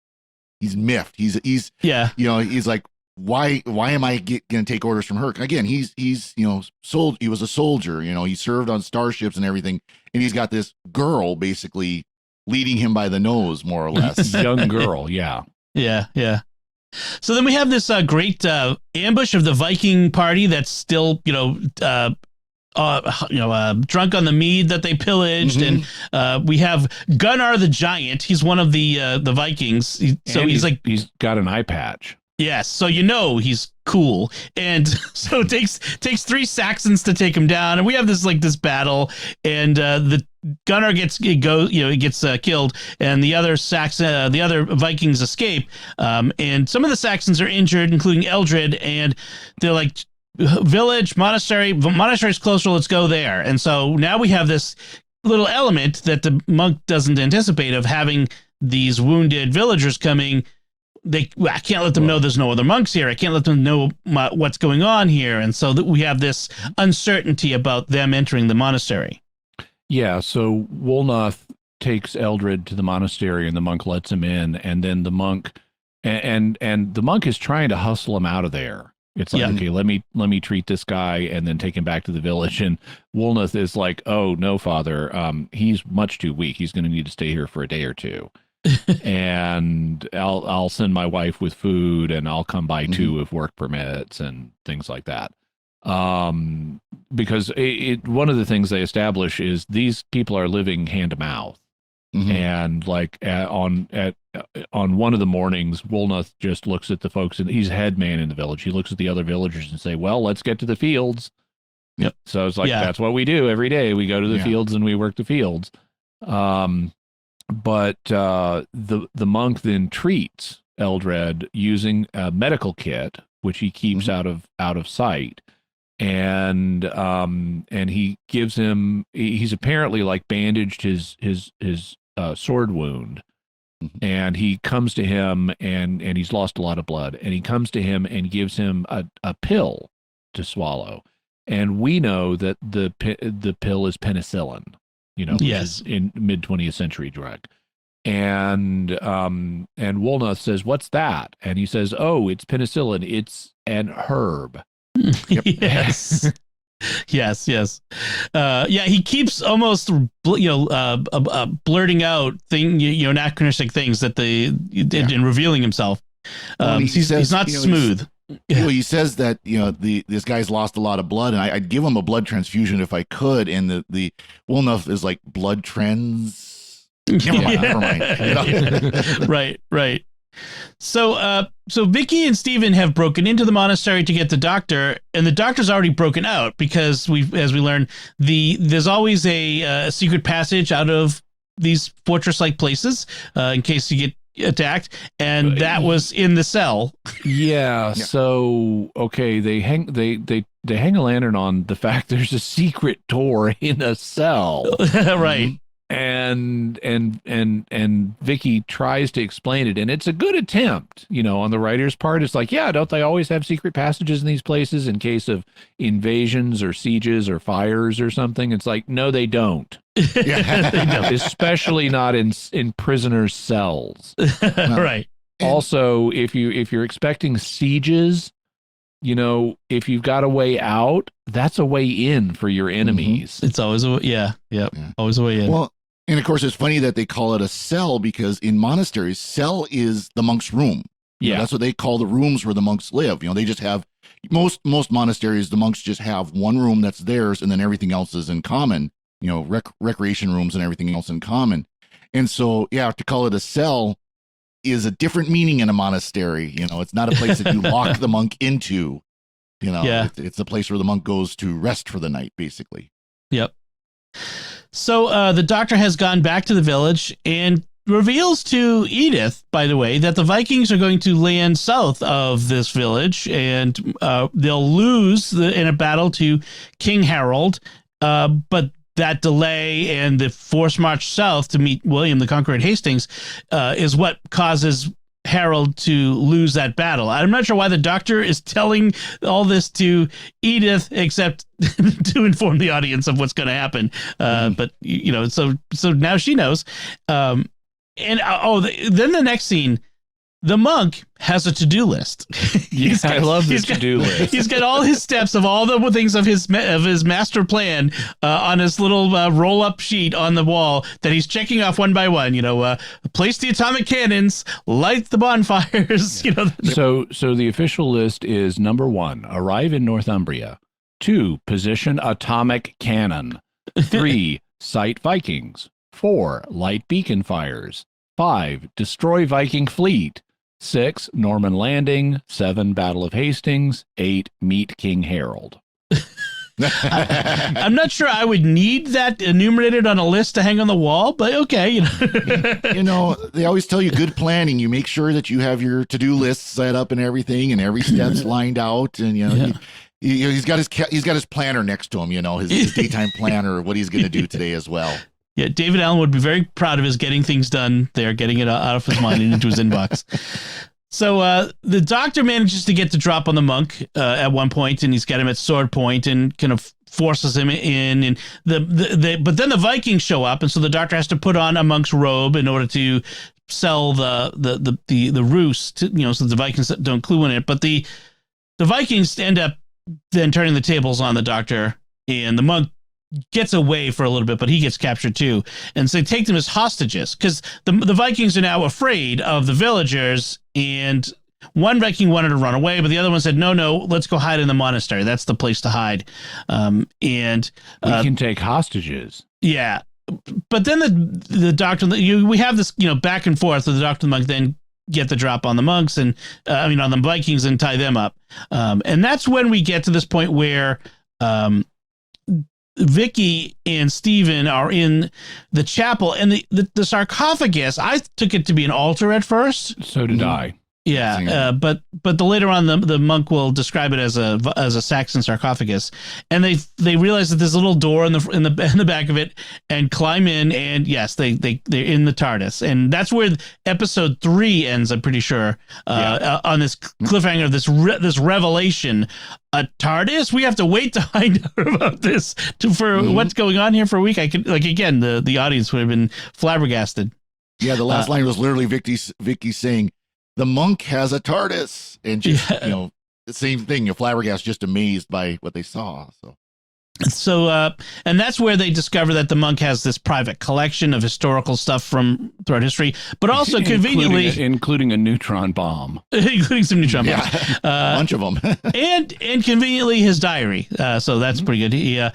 miffed. He's he's like, why am I going to take orders from her? Again, he was a soldier, he served on starships and everything. And he's got this girl basically leading him by the nose, more or less. Young girl. Yeah. Yeah. So then we have this great ambush of the Viking party that's still, drunk on the mead that they pillaged. And we have Gunnar the Giant. He's one of the Vikings. He's got an eye patch. Yes, so he's cool, and so it takes 3 Saxons to take him down, and we have this battle, and the Gunnar gets killed, and the other Vikings escape, and some of the Saxons are injured, including Eldred, and they're like, village, monastery's closer, let's go there, and so now we have this little element that the monk doesn't anticipate of having these wounded villagers coming. I can't let them know there's no other monks here. I can't let them know what's going on here. And so that we have this uncertainty about them entering the monastery. Yeah, so Wolnoth takes Eldred to the monastery and the monk lets him in. And then the monk, and the monk is trying to hustle him out of there. It's like, okay, let me treat this guy and then take him back to the village. And Wolnoth is like, oh, no, Father, he's much too weak. He's going to need to stay here for a day or two. And I'll send my wife with food, and I'll come by too if work permits and things like that. Because one of the things they establish is these people are living hand to mouth, and like on one of the mornings, Wolnoth just looks at the folks, and he's head man in the village. He looks at the other villagers and say, "Well, let's get to the fields." Yep. So it's like that's what we do every day. We go to the fields and we work the fields. But the monk then treats Eldred using a medical kit, which he keeps out of sight, and he gives him. He's apparently like bandaged his sword wound, and he comes to him and he's lost a lot of blood, and he comes to him and gives him a pill to swallow, and we know that the pill is penicillin. Which is in mid-20th century drug. And Wolnoth says, "What's that?" And he says, "Oh, it's penicillin. It's an herb." Yes. Yes. He keeps almost blurting out anachronistic things that in revealing himself. He's not smooth. He says that this guy's lost a lot of blood, and I'd give him a blood transfusion if I could. And the Wolnoth is like blood trends. Never mind. Right. So Vicky and Steven have broken into the monastery to get the doctor, and the doctor's already broken out because as we learn, there's always a secret passage out of these fortress-like places in case you get attacked, and that was in the cell. So okay, they hang a lantern on the fact there's a secret door in a cell. Right. And Vicky tries to explain it, and it's a good attempt, on the writer's part. It's like, don't they always have secret passages in these places in case of invasions or sieges or fires or something? It's like, no, they don't. They don't. Especially not in prisoners' cells. Right. Also, if you're expecting sieges, if you've got a way out, that's a way in for your enemies. It's always always a way in. Well, and of course, it's funny that they call it a cell because in monasteries, cell is the monk's room. That's what they call the rooms where the monks live. They just have most monasteries. The monks just have one room that's theirs, and then everything else is in common. Recreation rooms and everything else in common. And so, to call it a cell, is a different meaning in a monastery. You know, it's not a place that you lock the monk into. You know, it's a place where the monk goes to rest for the night, basically. Yep. So the doctor has gone back to the village and reveals to Edith, by the way, that the Vikings are going to land south of this village, and they'll lose in a battle to King Harold. But that delay and the forced march south to meet William the Conqueror at Hastings is what causes Harold to lose that battle. I'm not sure why the doctor is telling all this to Edith, except to inform the audience of what's going to happen. But you know, so now she knows. Then the next scene, the monk has a to-do list. Yes, I love this to-do list. He's got all his steps of all the things of his master plan on his little roll-up sheet on the wall that he's checking off one by one. You know, place the atomic cannons, light the bonfires. You know. So the official list is: 1, arrive in Northumbria; 2, position atomic cannon; 3, sight Vikings; 4, light beacon fires; 5, destroy Viking fleet; 6, Norman landing; 7, Battle of Hastings; 8, meet King Harold. I'm not sure I would need that enumerated on a list to hang on the wall, but okay. You know, they always tell you good planning. You make sure that you have your to-do list set up and everything, and every step's lined out. And you know, he's got his planner next to him. You know, his daytime planner, what he's going to do today as well. Yeah, David Allen would be very proud of his getting things done there, getting it out of his mind and into his inbox. So the doctor manages to get the drop on the monk at one point, and he's got him at sword point and kind of forces him in. And but then the Vikings show up, and so the doctor has to put on a monk's robe in order to sell the ruse, to, you know, so the Vikings don't clue in it. But the Vikings end up then turning the tables on the doctor, and the monk gets away for a little bit, but he gets captured too. And so they take them as hostages because the Vikings are now afraid of the villagers. And one Viking wanted to run away, but the other one said, no, let's go hide in the monastery. That's the place to hide. And we can take hostages. Yeah. But then the doctor, we have this, you know, back and forth. So the doctor and the monk then get the drop on the monks and on the Vikings and tie them up. And that's when we get to this point where, Vicky and Stephen are in the chapel, and the sarcophagus, I took it to be an altar at first. So did I. Yeah, but later on the monk will describe it as a Saxon sarcophagus, and they realize that there's a little door in the back of it, and climb in, and yes, they're in the TARDIS, and that's where episode 3 ends. I'm pretty sure on this cliffhanger, this revelation. A TARDIS? We have to wait to find out about this for what's going on here for a week. I could again the audience would have been flabbergasted. Yeah, the last line was literally Vicky saying, the monk has a TARDIS, and just you know, the same thing. You're flabbergasted, just amazed by what they saw. So, and that's where they discover that the monk has this private collection of historical stuff from throughout history, but also conveniently including a neutron bomb, including some neutron bombs, a bunch of them, and conveniently his diary. So that's pretty good.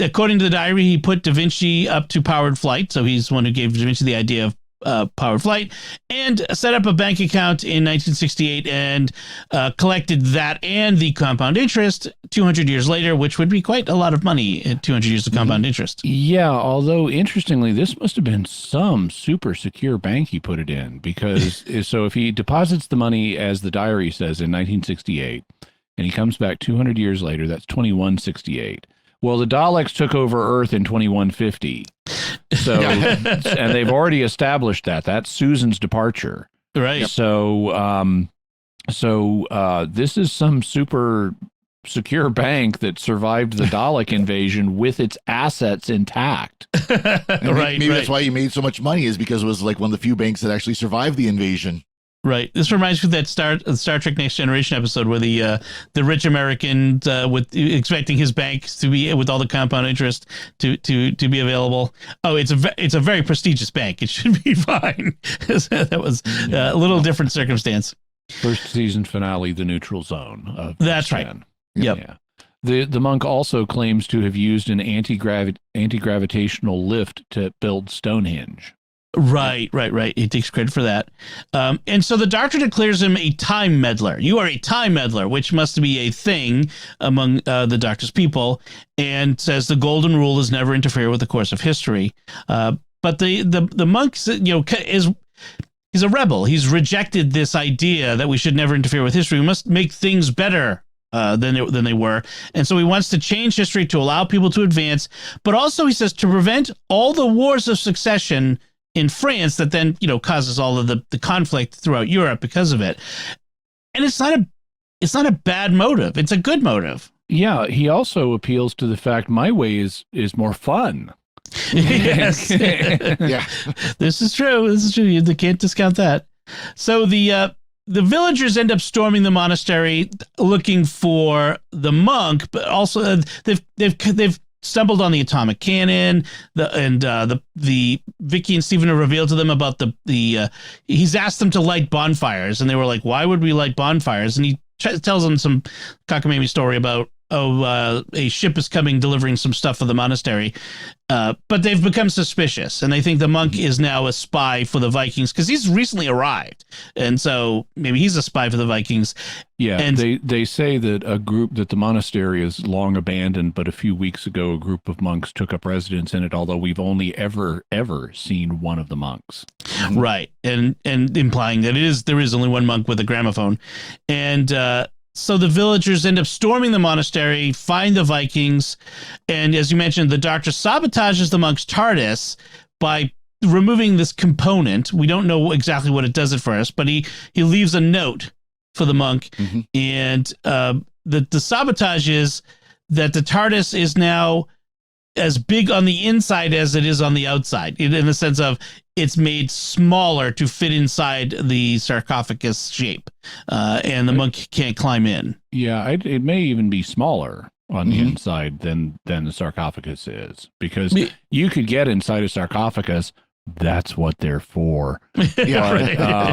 According to the diary, he put Da Vinci up to powered flight. So he's the one who gave Da Vinci the idea of powered flight, and set up a bank account in 1968 and collected that and the compound interest 200 years later, which would be quite a lot of money in 200 years of compound interest. Yeah, although interestingly, this must have been some super secure bank he put it in, because so if he deposits the money, as the diary says, in 1968, and he comes back 200 years later, that's 2168. Well, the Daleks took over Earth in 2150. So, and they've already established that. That's Susan's departure. Right. So, this is some super secure bank that survived the Dalek invasion with its assets intact. Maybe that's why he made so much money, is because it was like one of the few banks that actually survived the invasion. Right. This reminds me of that Star Trek Next Generation episode where the rich American with expecting his bank to be with all the compound interest to be available. Oh, it's a very prestigious bank. It should be fine. That was a little different circumstance. First season finale, The Neutral Zone. That's right. Yep. Yeah. The monk also claims to have used an anti-gravitational lift to build Stonehenge. Right. He takes credit for that. And so the doctor declares him a time meddler. You are a time meddler, which must be a thing among the doctor's people, and says the golden rule is never interfere with the course of history. But the monk, he's a rebel. He's rejected this idea that we should never interfere with history. We must make things better than they were. And so he wants to change history to allow people to advance. But also, he says, to prevent all the wars of succession in France that then, causes all of the conflict throughout Europe because of it. And it's not a bad motive. It's a good motive. Yeah. He also appeals to the fact my way is more fun. Yes. Yeah. This is true. You can't discount that. So the villagers end up storming the monastery looking for the monk, but also they've stumbled on the atomic cannon. The Vicky and Stephen have revealed to them about he's asked them to light bonfires, and they were like, "Why would we light bonfires?" And he tells them some cockamamie story about a ship is coming delivering some stuff for the monastery. But they've become suspicious, and they think the monk is now a spy for the Vikings because he's recently arrived. And so maybe he's a spy for the Vikings. Yeah, and they say that the monastery is long abandoned, but a few weeks ago, a group of monks took up residence in it, although we've only ever seen one of the monks. Right. And implying that there is only one monk with a gramophone. And, so the villagers end up storming the monastery, find the Vikings, and as you mentioned, the doctor sabotages the monk's TARDIS by removing this component. We don't know exactly what it does at first, but he leaves a note for the monk, and the sabotage is that the TARDIS is now as big on the inside as it is on the outside, in the sense of it's made smaller to fit inside the sarcophagus shape, and the monk can't climb in. Yeah, it may even be smaller on the inside than the sarcophagus is, because you could get inside a sarcophagus. That's what they're for. Yeah,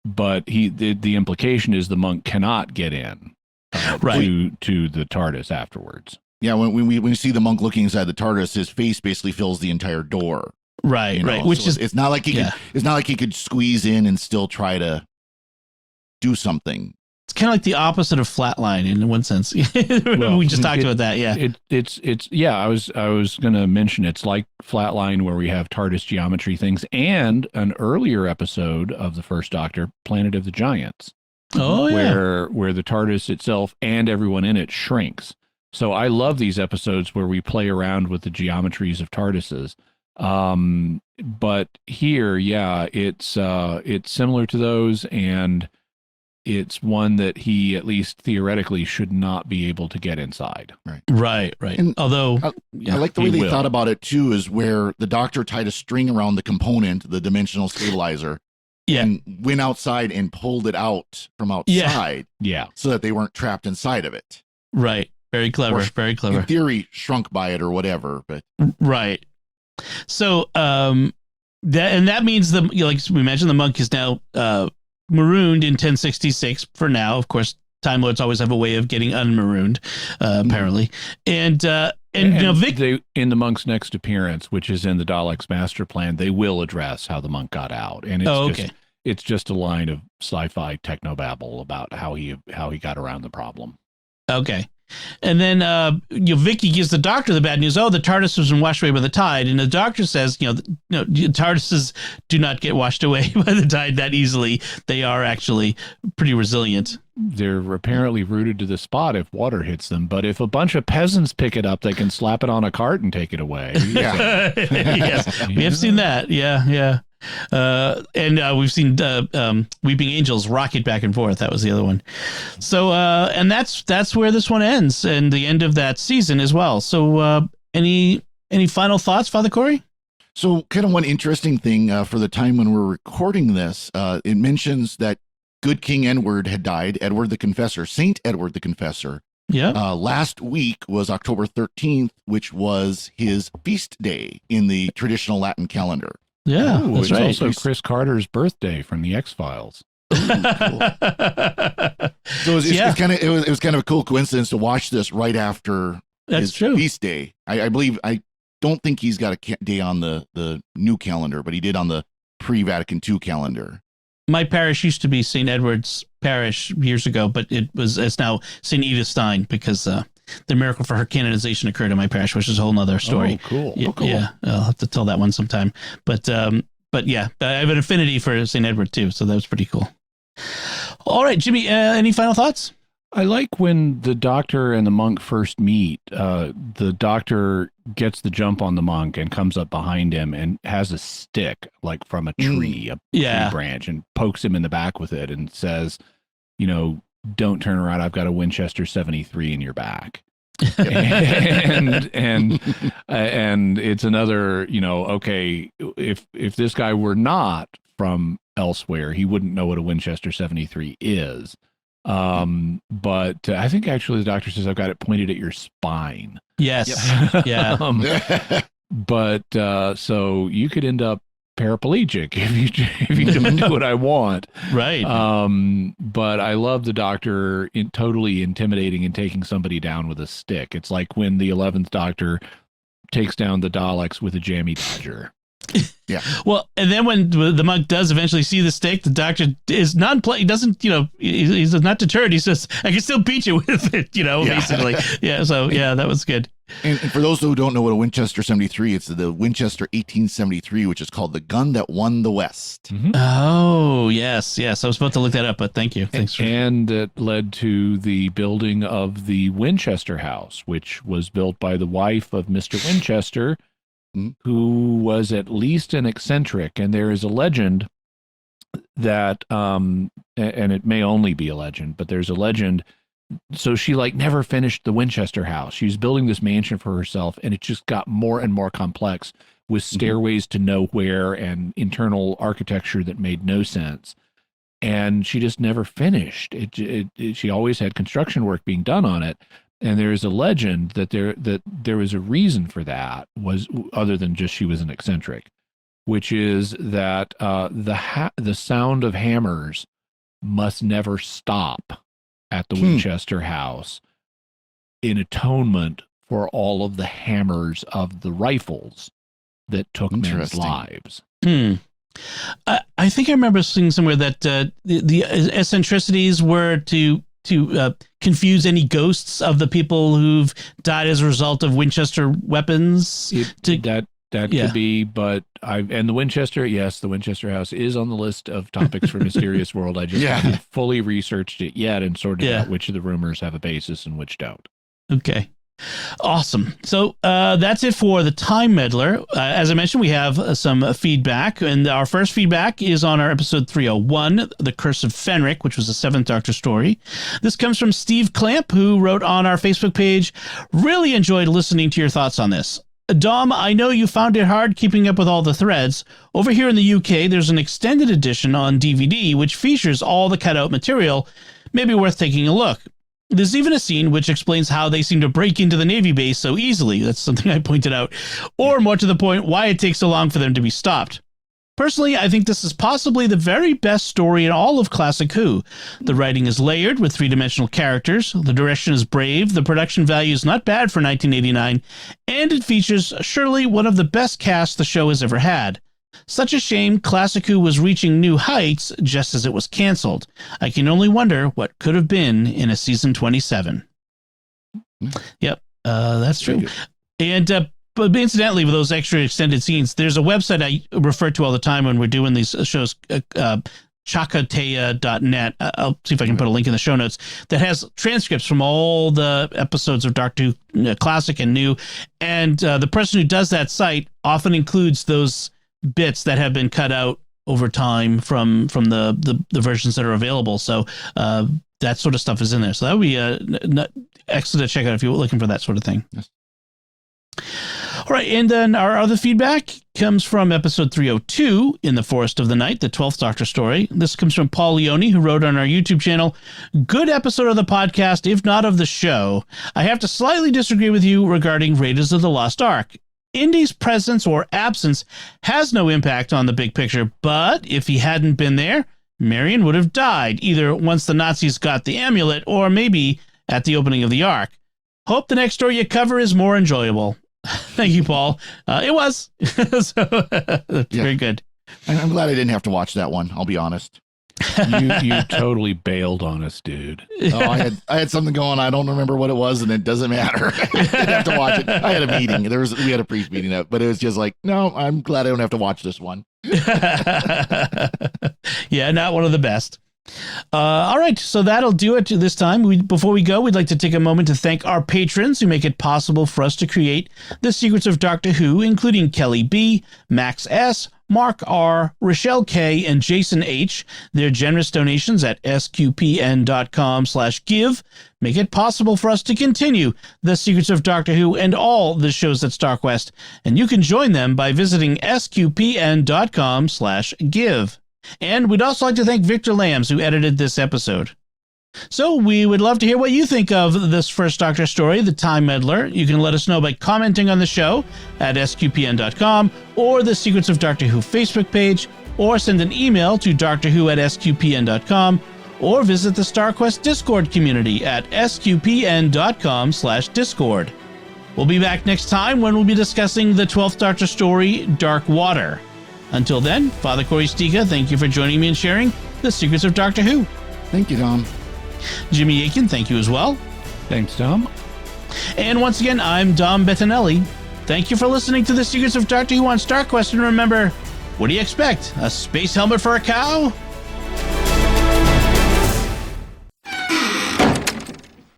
but the implication is the monk cannot get in to the TARDIS afterwards. Yeah, when we see the monk looking inside the TARDIS, his face basically fills the entire door. Right. Which so it's not like he could squeeze in and still try to do something. It's kind of like the opposite of Flatline in one sense. We just talked about that. Yeah. It's I was going to mention it's like Flatline, where we have TARDIS geometry things, and an earlier episode of the First Doctor, Planet of the Giants. Oh yeah. Where the TARDIS itself and everyone in it shrinks. So I love these episodes where we play around with the geometries of TARDISes. But here, it's similar to those, and it's one that he, at least theoretically, should not be able to get inside. Right. And although I like the way they thought about it too, is where the doctor tied a string around the component, the dimensional stabilizer, and went outside and pulled it out from outside, so that they weren't trapped inside of it. Right. Very clever. Very clever. In theory, shrunk by it or whatever, but right. So that means like we mentioned, the monk is now marooned in 1066 for now. Of course, Time Lords always have a way of getting unmarooned, apparently. And Vic, in the monk's next appearance, which is in the Daleks' master plan, they will address how the monk got out, and it's just a line of sci-fi technobabble about how he got around the problem. Okay. And then Vicky gives the doctor the bad news. Oh, the TARDIS was washed away by the tide. And the doctor says, TARDISes do not get washed away by the tide that easily. They are actually pretty resilient. They're apparently rooted to the spot if water hits them. But if a bunch of peasants pick it up, they can slap it on a cart and take it away. Yeah. Yes, we have seen that. Yeah. And we've seen Weeping Angels rocket back and forth. That was the other one. So and that's where this one ends, and the end of that season as well. So any final thoughts, Father Cory? So kind of one interesting thing for the time when we're recording this, it mentions that good King Edward had died, Edward the Confessor, Saint Edward the Confessor. Yeah. Last week was October 13th, which was his feast day in the traditional Latin calendar. Yeah, that's right. It's also Chris Carter's birthday from the X-Files. Cool. So it was kind of a cool coincidence to watch this right after his feast day. I believe I don't think he's got a day on the new calendar, but he did on the pre-Vatican II calendar. My parish used to be St. Edward's Parish years ago, but it's now St. Edith Stein because the miracle for her canonization occurred in my parish, which is a whole nother story. Oh, cool. Yeah, yeah, I'll have to tell that one sometime. But yeah, I have an affinity for St. Edward too, so that was pretty cool. All right, Jimmy, any final thoughts? I like when the doctor and the monk first meet. The doctor gets the jump on the monk and comes up behind him and has a stick, like from a tree, a tree branch, and pokes him in the back with it and says, don't turn around. I've got a Winchester 73 in your back. and it's another, okay, if this guy were not from elsewhere, he wouldn't know what a Winchester 73 is. But I think actually the doctor says, I've got it pointed at your spine. Yes. Yep. Yeah. But so you could end up paraplegic if you don't do what I want. Right. But I love the doctor totally intimidating and taking somebody down with a stick. It's like when the 11th Doctor takes down the Daleks with a jammy dodger. Yeah. Well, and then when the monk does eventually see the stick, the doctor is he doesn't, he's not deterred. He says, I can still beat you with it, basically. Yeah. So, yeah, that was good. And for those who don't know what a Winchester 73, it's the Winchester 1873, which is called the gun that won the West. Mm-hmm. Oh, yes. Yes. I was about to look that up, but thank you. Thanks. And it led to the building of the Winchester House, which was built by the wife of Mr. Winchester, who was at least an eccentric. And there is a legend that, and it may only be a legend, but there's a legend. So she never finished the Winchester House. She was building this mansion for herself, and it just got more and more complex with stairways to nowhere and internal architecture that made no sense. And she just never finished. She always had construction work being done on it. And there is a legend that there was a reason for that, was other than just she was an eccentric, which is that the sound of hammers must never stop at the Winchester House in atonement for all of the hammers of the rifles that took men's lives. I think I remember seeing somewhere that the eccentricities were to confuse any ghosts of the people who've died as a result of Winchester weapons. That could be, but the Winchester House is on the list of topics for Mysterious World. I just haven't fully researched it yet and sorted out which of the rumors have a basis and which don't. Okay. Awesome. So that's it for the Time Meddler. As I mentioned, we have some feedback, and our first feedback is on our episode 301, The Curse of Fenric, which was a 7th Doctor story. This comes from Steve Clamp, who wrote on our Facebook page, really enjoyed listening to your thoughts on this. Dom, I know you found it hard keeping up with all the threads. Over here in the UK, there's an extended edition on DVD, which features all the cutout material. Maybe worth taking a look. There's even a scene which explains how they seem to break into the Navy base so easily. That's something I pointed out. Or more to the point, why it takes so long for them to be stopped. Personally, I think this is possibly the very best story in all of Classic Who. The writing is layered with three-dimensional characters, the direction is brave, the production value is not bad for 1989, and it features surely one of the best casts the show has ever had. Such a shame Classic Who was reaching new heights just as it was canceled. I can only wonder what could have been in a season 27. Yep, that's true. And but incidentally, with those extra extended scenes, there's a website I refer to all the time when we're doing these shows, chakatea.net. I'll see if I can put a link in the show notes that has transcripts from all the episodes of Doctor Who Classic and New. And the person who does that site often includes those bits that have been cut out over time from the versions that are available. So that sort of stuff is in there. So that would be excellent to check out if you're looking for that sort of thing. Yes. All right, and then our other feedback comes from episode 302, In the Forest of the Night, the 12th Doctor story. This comes from Paul Leone, who wrote on our YouTube channel, good episode of the podcast, if not of the show. I have to slightly disagree with you regarding Raiders of the Lost Ark. Indy's presence or absence has no impact on the big picture, but if he hadn't been there, Marion would have died, either once the Nazis got the amulet or maybe at the opening of the Ark. Hope the next story you cover is more enjoyable. Thank you, Paul. It was. Very good. I'm glad I didn't have to watch that one. I'll be honest. You totally bailed on us, dude. Oh, I had something going. I don't remember what it was, and it doesn't matter. I didn't have to watch it. I had a meeting. We had a priest meeting up, but it was just like, no, I'm glad I don't have to watch this one. Yeah, not one of the best. All right, so that'll do it this time. Before we go, we'd like to take a moment to thank our patrons who make it possible for us to create The Secrets of Doctor Who, including Kelly B., Max S., Mark R., Rochelle K., and Jason H. Their generous donations at sqpn.com/give make it possible for us to continue The Secrets of Doctor Who and all the shows at StarQuest, and you can join them by visiting sqpn.com/give. And we'd also like to thank Victor Lambs, who edited this episode. So we would love to hear what you think of this first Doctor story, The Time Meddler. You can let us know by commenting on the show at sqpn.com or the Secrets of Doctor Who Facebook page, or send an email to drwho@sqpn.com, or visit the StarQuest Discord community at sqpn.com/discord. We'll be back next time when we'll be discussing the 12th Doctor story, Dark Water. Until then, Father Cory Sticha, thank you for joining me and sharing The Secrets of Doctor Who. Thank you, Tom. Jimmy Akin, thank you as well. Thanks, Tom. And once again, I'm Dom Bettinelli. Thank you for listening to The Secrets of Doctor Who on StarQuest, and remember, what do you expect? A space helmet for a cow?